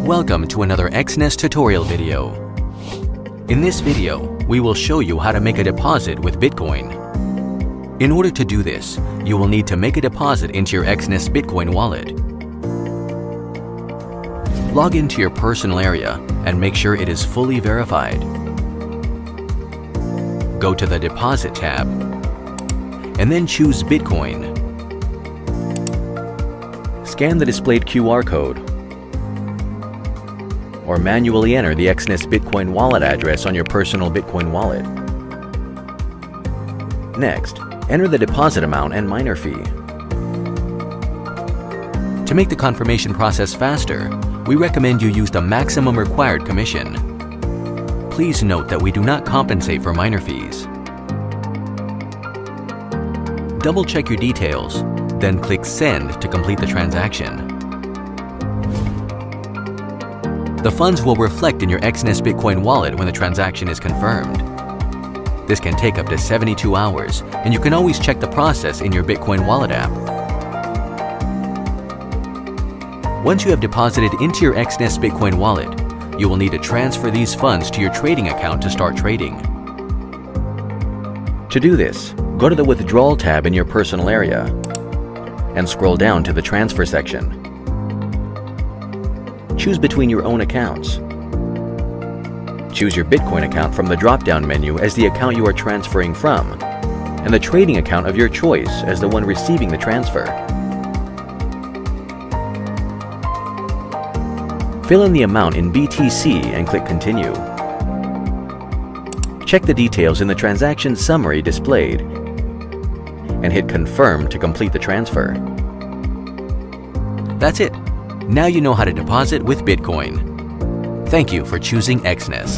Welcome to another Exness tutorial video. In this video, we will show you how to make a deposit with Bitcoin. In order to do this, you will need to make a deposit into your Exness Bitcoin wallet. Log into your personal area and make sure it is fully verified. Go to the Deposit tab and then choose Bitcoin. Scan the displayed QR code or manually enter the Exness Bitcoin wallet address on your personal Bitcoin wallet. Next, enter the deposit amount and miner fee. To make the confirmation process faster, we recommend you use the maximum required commission. Please note that we do not compensate for miner fees. Double-check your details, then click Send to complete the transaction. The funds will reflect in your Exness Bitcoin wallet when the transaction is confirmed. This can take up to 72 hours, and you can always check the process in your Bitcoin wallet app. Once you have deposited into your Exness Bitcoin wallet, you will need to transfer these funds to your trading account to start trading. To do this, go to the Withdrawal tab in your personal area and scroll down to the Transfer section. Choose between your own accounts. Choose your Bitcoin account from the drop-down menu as the account you are transferring from, and the trading account of your choice as the one receiving the transfer. Fill in the amount in BTC and click Continue. Check the details in the transaction summary displayed and hit Confirm to complete the transfer. That's it. Now you know how to deposit with Bitcoin. Thank you for choosing Exness.